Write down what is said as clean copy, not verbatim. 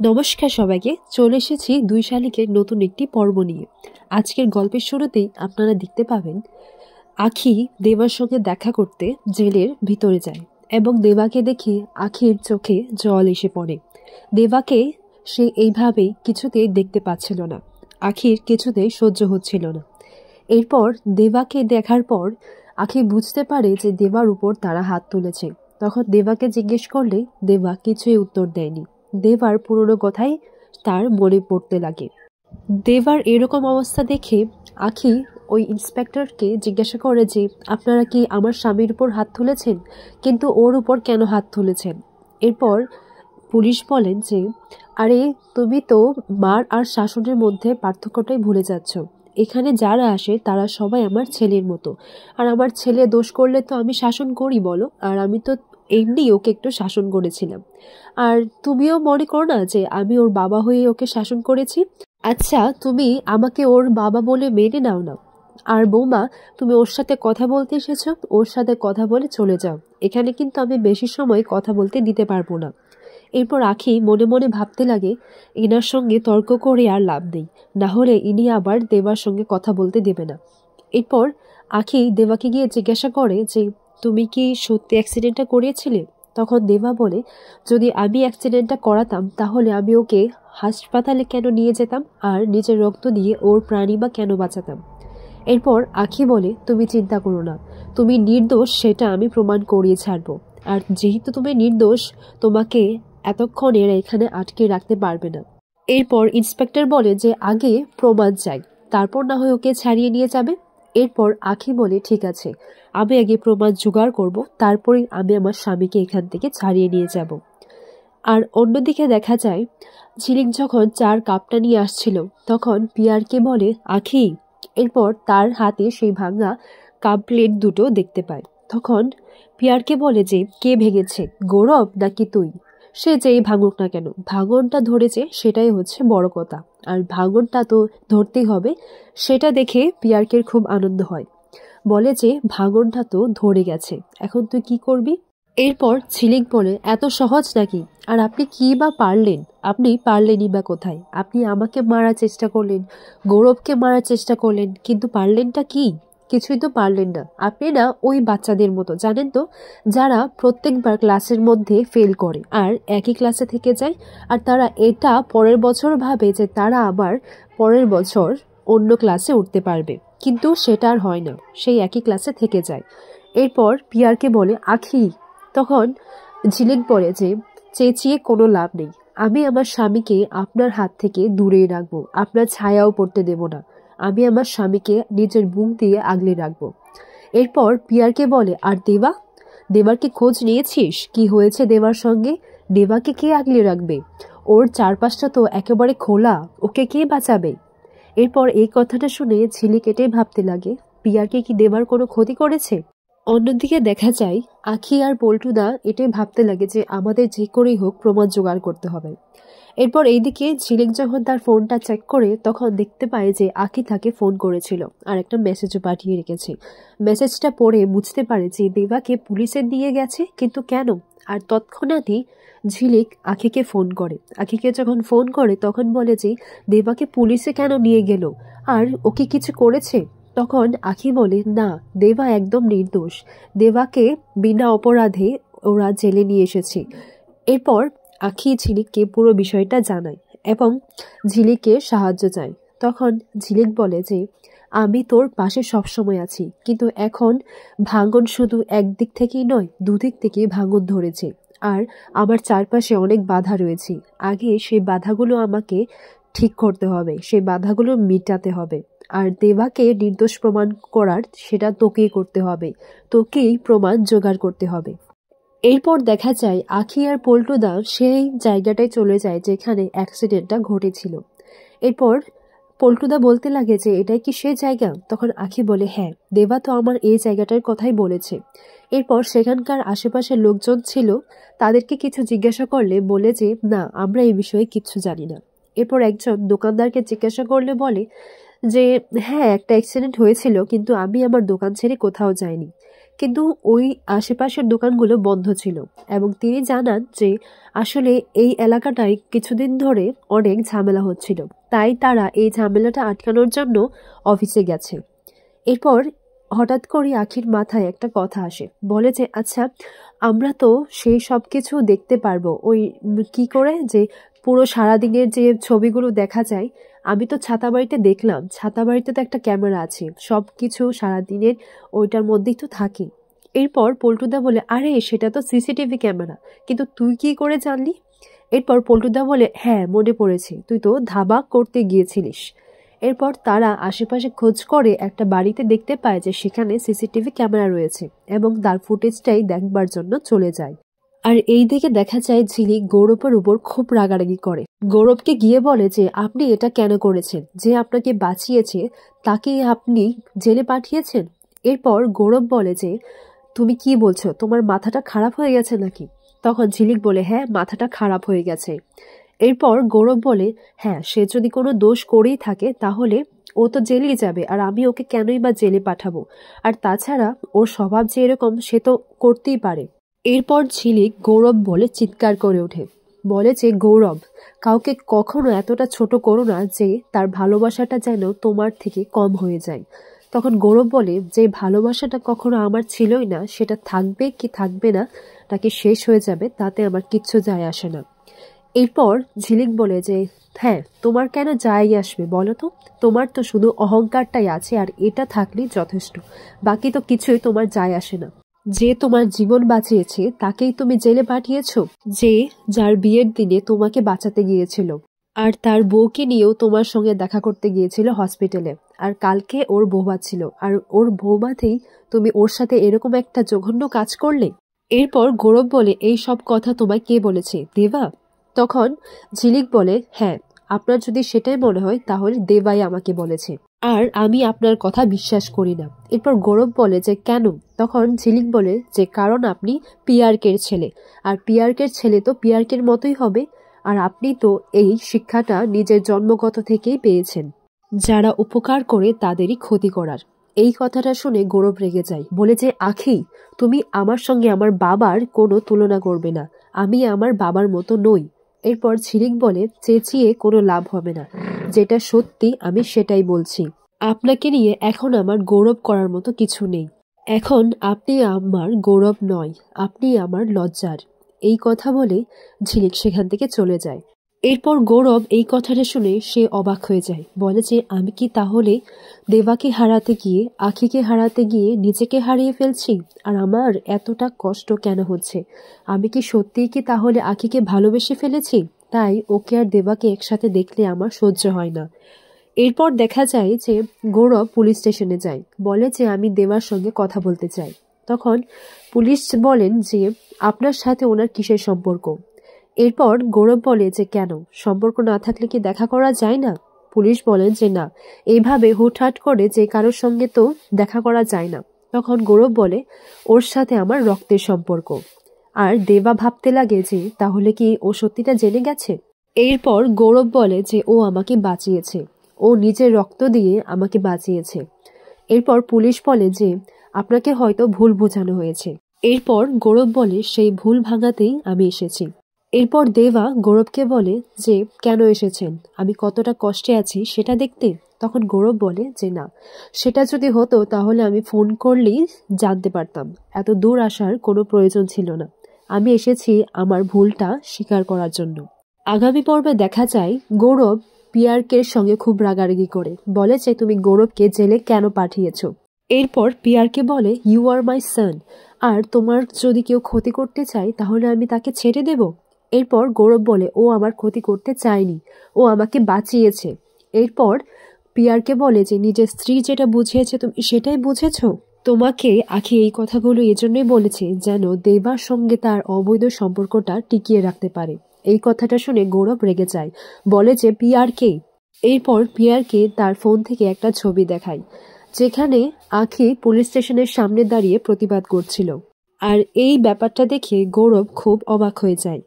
নমস্কার সবাইকে, চলে এসেছি ২ শালিকের নতুন একটি পর্ব নিয়ে। আজকের গল্পের শুরুতেই আপনারা দেখতে পাবেন আখি দেবার সঙ্গে দেখা করতে জেলের ভিতরে যায় এবং দেবাকে দেখে আখির চোখে জল এসে পড়ে। দেবাকে সে এইভাবেই কিছুতেই দেখতে পাচ্ছিল না, আখির কিছুতেই সহ্য হচ্ছিল না। এরপর দেবাকে দেখার পর আখি বুঝতে পারে যে দেবার উপর তারা হাত তুলেছে। তখন দেবাকে জিজ্ঞেস করলে দেবা কিছুই উত্তর দেয়নি। দেবার পুরনো কথাই তার মনে পড়তে লাগে। দেবার এরকম অবস্থা দেখে আখি ওই ইন্সপেক্টরকে জিজ্ঞাসা করে যে আপনারা কি আমার স্বামীর উপর হাত তুলেছেন, কিন্তু ওর উপর কেন হাত তুলেছেন? এরপর পুলিশ বলেন যে আরে তুমি তো মার আর শাসনের মধ্যে পার্থক্যটাই ভুলে যাচ্ছ। এখানে যারা আসে তারা সবাই আমার ছেলের মতো, আর আমার ছেলে দোষ করলে তো আমি শাসন করি বলো, আর আমি তো এমনি ওকে একটু শাসন করেছিলাম। আর তুমিও মনে করো না যে আমি ওর বাবা হয়ে ওকে শাসন করেছি? আচ্ছা, তুমি আমাকে ওর বাবা বলে মেনে নাও না। আর বৌমা, তুমি ওর সাথে কথা বলতে এসেছো, ওর সাথে কথা বলে চলে যাও। এখানে কিন্তু আমি বেশি সময় কথা বলতে দিতে পারবো না। এরপর আখি মনে মনে ভাবতে লাগে এনার সঙ্গে তর্ক করে আর লাভ নেই, না হলে ইনি আবার দেবার সঙ্গে কথা বলতে দেবে না। এরপর আখি দেবাকে গিয়ে জিজ্ঞাসা করে যে তুমি কি সত্যি অ্যাক্সিডেন্টটা করিয়েছিলে? তখন দেবা বলে যদি আমি অ্যাক্সিডেন্টটা করাতাম তাহলে আমি ওকে হাসপাতালে কেন নিয়ে যেতাম, আর নিজের রক্ত দিয়ে ওর প্রাণী বা কেন বাঁচাতাম? এরপর আখি বলে তুমি চিন্তা করো না, তুমি নির্দোষ সেটা আমি প্রমাণ করিয়ে ছাড়বো। আর যেহেতু তুমি নির্দোষ, তোমাকে এতক্ষণ এরা এখানে আটকে রাখতে পারবে না। এরপর ইন্সপেক্টর বলে যে আগে প্রমাণ চাই, তারপর না হয় ওকে ছাড়িয়ে নিয়ে যাবে। এরপর আখি বলে ঠিক আছে, আমি আগে প্রমাণ জোগাড় করব, তারপরেই আমি আমার স্বামীকে এখান থেকে ছাড়িয়ে নিয়ে যাব। আর অন্যদিকে দেখা যায় ঝিলিক যখন চার কাপটা নিয়ে আসছিল তখন পিয়ারকে বলে আখি। এরপর তার হাতে সেই ভাঙা কাপ প্লেট দুটো দেখতে পায়। তখন পিয়ারকে বলে যে কে ভেঙেছে, গৌরব নাকি তুই? সে যেই ভাঙুক না কেন, ভাঙনটা ধরেছে সেটাই হচ্ছে বড় কথা, আর ভাঙনটা তো ধরতেই হবে। সেটা দেখে পিয়ারকের খুব আনন্দ হয়, বলে যে ভাঙনটা তো ধরে গেছে, এখন তুই কি করবি? এরপর ঝিলিক বলে এত সহজ নাকি? আর আপনি কি বা পারলেন? আপনি পারলেনই বা কোথায়? আপনি আমাকে মারার চেষ্টা করলেন, গৌরবকে মারার চেষ্টা করলেন, কিন্তু পারলেনটা কি? কিছুই তো পারলেন না। আপনি না ওই বাচ্চাদের মতো, জানেন তো, যারা প্রত্যেকবার ক্লাসের মধ্যে ফেল করে আর একই ক্লাসে থেকে যায়, আর তারা এটা পরের বছর ভাবে যে তারা আবার পরের বছর অন্য ক্লাসে উঠতে পারবে, কিন্তু সেটা আর হয় না, সেই একই ক্লাসে থেকে যায়। এরপর পিয়ারকে বলে আখি। তখন ঝিলিক বলে যে চেঁচিয়ে কোনো লাভ নেই, আমি আমার স্বামীকে আপনার হাত থেকে দূরেই রাখবো, আপনার ছায়াও পড়তে দেব না। আমি আমার স্বামীকে নিজের বুক দিয়ে আগলে রাখবো। এরপর পিয়ারকে বলে আর দেবা, দেবার কি খোঁজ নিয়েছিস? কি হয়েছে দেবার সঙ্গে? দেবাকে কে আগলে রাখবে? ওর চারপাশটা তো একেবারে খোলা, ওকে কে বাঁচাবে? এরপর এই কথাটা শুনে ঝিলিক এটাই ভাবতে লাগে পিয়ারকে কি দেবার কোনো ক্ষতি করেছে? অন্যদিকে দেখা যায় আখি আর পল্টুদা এটাই ভাবতে লাগে যে আমাদের যে করেই হোক প্রমাণ জোগাড় করতে হবে। এরপর এইদিকে ঝিলিক যখন তার ফোনটা চেক করে তখন দেখতে পায় যে আখি তাকে ফোন করেছিল আর একটা মেসেজও পাঠিয়ে রেখেছে। মেসেজটা পড়ে বুঝতে পারে যে দেবাকে পুলিশে দিয়ে গেছে, কিন্তু কেন? আর তৎক্ষণাৎই ঝিলিক আখিকে ফোন করে। আখিকে যখন ফোন করে তখন বলে যে দেবাকে পুলিশে কেন নিয়ে গেল, আর ওকে কিছু করেছে? তখন আখি বলে না, দেবা একদম নির্দোষ, দেবাকে বিনা অপরাধে ওরা জেলে নিয়ে এসেছে। এরপর আখি ঝিলিককে পুরো বিষয়টা জানায় এবং ঝিলিকের সাহায্য চায়। তখন ঝিলিক বলে যে আমি তোর পাশে সবসময় আছি, কিন্তু এখন ভাঙন শুধু একদিক থেকেই নয়, দুদিক থেকেই ভাঙন ধরেছে, আর আমার চারপাশে অনেক বাধা রয়েছে। আগে সেই বাধাগুলো আমাকে ঠিক করতে হবে, সেই বাধাগুলো মিটাতে হবে। আর দেবাকে নির্দোষ প্রমাণ করার সেটা তোকেই করতে হবে, তোকেই প্রমাণ জোগাড় করতে হবে। এরপর দেখা যায় আখি আর পল্টুদা সেই জায়গাটায় চলে যায় যেখানে অ্যাক্সিডেন্টটা ঘটেছিল। এরপর পল্টুদা বলতে লাগে যে এটাই কি সেই জায়গা? তখন আখি বলে হ্যাঁ, দেবা তো আমার এই জায়গাটার কথাই বলেছে। এরপর সেখানকার আশেপাশের লোকজন ছিল, তাদেরকে কিছু জিজ্ঞাসা করলে বলে যে না, আমরা এই বিষয়ে কিচ্ছু জানি না। এরপর একজন দোকানদারকে জিজ্ঞাসা করলে বলে যে হ্যাঁ, একটা অ্যাক্সিডেন্ট হয়েছিল, কিন্তু আমি আমার দোকান ছেড়ে কোথাও যাইনি। কিন্তু ওই আশেপাশের দোকানগুলো বন্ধ ছিল এবং তিনি জানান যে আসলে এই এলাকাটায় কিছুদিন ধরে অনেক ঝামেলা হচ্ছিল, তাই তারা এই ঝামেলাটা আটকানোর জন্য অফিসে গেছে। এরপর হঠাৎ করে আখির মাথায় একটা কথা আসে, বলে যে আচ্ছা আমরা তো সেই সব কিছু দেখতে পারবো ওই কি করে, যে পুরো সারাদিনের যে ছবিগুলো দেখা যায়, আমি তো ছাতাবাড়িতে দেখলাম, ছাতাবাড়িতে তো একটা ক্যামেরা আছে, সব কিছু সারাদিনের ওইটার মধ্যেই তো থাকে। এরপর পল্টুদা বলে আরে সেটা তো সিসিটিভি ক্যামেরা, কিন্তু তুই কি করে জানলি? এরপর পল্টুদা বলে হ্যাঁ মনে পড়েছে, তুই তো ধাবা করতে গিয়েছিলিস। এরপর তারা আশেপাশে খোঁজ করে একটা বাড়িতে দেখতে পায় যে সেখানে সিসিটিভি ক্যামেরা রয়েছে এবং তার ফুটেজটাই দেখবার জন্য চলে যায়। আর এই দিকে দেখা যায় ঝিলিক গৌরবের উপর খুব রাগারাগি করে, গৌরবকে গিয়ে বলে যে আপনি এটা কেন করেছেন, যে আপনাকে বাঁচিয়েছে তাকে আপনি জেলে পাঠিয়েছেন। এরপর গৌরব বলে যে তুমি কি বলছো, তোমার মাথাটা খারাপ হয়ে গেছে নাকি? তখন ঝিলিক বলে হ্যাঁ মাথাটা খারাপ হয়ে গেছে। এরপর গৌরব বলে হ্যাঁ সে যদি কোনো দোষ করেই থাকে তাহলে ও তো জেলেই যাবে, আর আমি ওকে কেনই বা জেলে পাঠাবো, আর তাছাড়া ওর স্বভাব যে এরকম সে তো করতেই পারে। এরপর ঝিলিক গৌরব বলে চিৎকার করে ওঠে, বলে যে গৌরব কাউকে কখনো এতটা ছোট করো না যে তার ভালোবাসাটা যেন তোমার থেকে কম হয়ে যায়। তখন গৌরব বলে যে ভালোবাসাটা কখনো আমার ছিলই না, সেটা থাকবে কি থাকবে না নাকি শেষ হয়ে যাবে তাতে আমার কিচ্ছু যায় আসে না। এরপর ঝিলিক বলে যে হ্যাঁ তোমার কেন যাই আসবে বলো তো, তোমার তো শুধু অহংকারটাই আছে আর এটা থাকলেই যথেষ্ট, বাকি তো কিছুই তোমার যায় আসে না। যে তোমার জীবন বাঁচিয়েছে তাকেই তুমি জেলে পাঠিয়েছ, যে যার বিয়ের দিনে তোমাকে বাঁচাতে গিয়েছিল আর তার বউকে নিয়েও তোমার সঙ্গে দেখা করতে গিয়েছিল হসপিটালে, আর কালকে ওর বৌমা ছিল আর ওর বৌমাতেই তুমি ওর সাথে এরকম একটা জঘন্য কাজ করলে। এরপর গৌরব বলে এই সব কথা তোমায় কে বলেছে, দেবা? তখন ঝিলিক বলে হ্যাঁ আপনার যদি সেটাই মনে হয় তাহলে দেবাই আমাকে বলেছে, আর আমি আপনার কথা বিশ্বাস করি না। এরপর গৌরব বলে যে কেন? তখন ঝিলিক বলে যে কারণ আপনি পিয়ারকের ছেলে, আর পিয়ারকের ছেলে তো পিয়ারকের মতোই হবে, আর আপনি তো এই শিক্ষাটা নিজের জন্মগত থেকেই পেয়েছেন, যারা উপকার করে তাদেরই ক্ষতি করার। এই কথাটা শুনে গৌরব রেগে যায়, বলে যে আখি তুমি আমার সঙ্গে আমার বাবার কোনো তুলনা করবে না, আমি আমার বাবার মতো নই। এরপর ঝিলিক বলে চেঁচিয়ে কোনো লাভ হবে না, যেটা সত্যি আমি সেটাই বলছি, আপনাকে নিয়ে এখন আমার গৌরব করার মতো কিছু নেই, এখন আপনি আমার গৌরব নয়, আপনি আমার লজ্জার। এই কথা বলে ঝিলিক সেখান থেকে চলে যায়। এরপর গৌরব এই কথাটা শুনে সে অবাক হয়ে যায়, বলে যে আমি কি তাহলে দেবাকে হারাতে গিয়ে আখিকে হারাতে গিয়ে নিজেকে হারিয়ে ফেলছি, আর আমার এতটা কষ্ট কেন হচ্ছে? আমি কি সত্যিই কি তাহলে আখিকে ভালোবেসে ফেলেছি, তাই ওকে আর দেবাকে একসাথে দেখলে আমার সহ্য হয় না। এরপর দেখা যায় যে গৌরব পুলিশ স্টেশনে যায়, বলে যে আমি দেবার সঙ্গে কথা বলতে চাই। তখন পুলিশ বলেন যে আপনার সাথে ওনার কিসের সম্পর্ক? এরপর গৌরব বলে যে কেন, সম্পর্ক না থাকলে কি দেখা করা যায় না? পুলিশ বলেন যে না, এইভাবে হুটহাট করে যে কারোর সঙ্গে তো দেখা করা যায় না। তখন গৌরব বলে ওর সাথে আমার রক্তের সম্পর্ক। আর দেবা ভাবতে লাগে যে তাহলে কি ও সত্যিটা জেনে গেছে। এরপর গৌরব বলে যে ও আমাকে বাঁচিয়েছে, ও নিজের রক্ত দিয়ে আমাকে বাঁচিয়েছে। এরপর পুলিশ বলে যে আপনাকে হয়তো ভুল বোঝানো হয়েছে। এরপর গৌরব বলে সেই ভুল ভাঙাতেই আমি এসেছি। এরপর দেবা গৌরবকে বলে যে কেন এসেছেন, আমি কতটা কষ্টে আছি সেটা দেখতে? তখন গৌরব বলে যে না, সেটা যদি হতো তাহলে আমি ফোন করলেই জানতে পারতাম, এত দূর আসার কোনো প্রয়োজন ছিল না, আমি এসেছি আমার ভুলটা স্বীকার করার জন্য। আগামী পর্বে দেখা যায় গৌরব পিয়ারকের সঙ্গে খুব রাগারাগি করে, বলে যে তুমি গৌরবকে জেলে কেন পাঠিয়েছো। এরপর পিয়ারকে বলে ইউ আর মাই সান, আর তোমার যদি কেউ ক্ষতি করতে চায় তাহলে আমি তাকে ছেড়ে দেব। এরপর গৌরব বলে ও আমার ক্ষতি করতে চায়নি, ও আমাকে বাঁচিয়েছে। এরপর পিয়ারকে বলে যে নিজের স্ত্রী যেটা বুঝিয়েছে তুমি সেটাই বুঝেছো। তোমাকে আখি এই কথাগুলো এজন্যই বলেছে যেন দেবার সঙ্গে তার অবৈধ সম্পর্কটা টিকিয়ে রাখতে পারে। এই কথাটা শুনে গৌরব রেগে যায়, বলে যে পিয়ারকে। এরপর পিয়ারকে তার ফোন থেকে একটা ছবি দেখায়, যেখানে আখি পুলিশ স্টেশনের সামনে দাঁড়িয়ে প্রতিবাদ করছিল। আর এই ব্যাপারটা দেখে গৌরব খুব অবাক হয়ে যায়।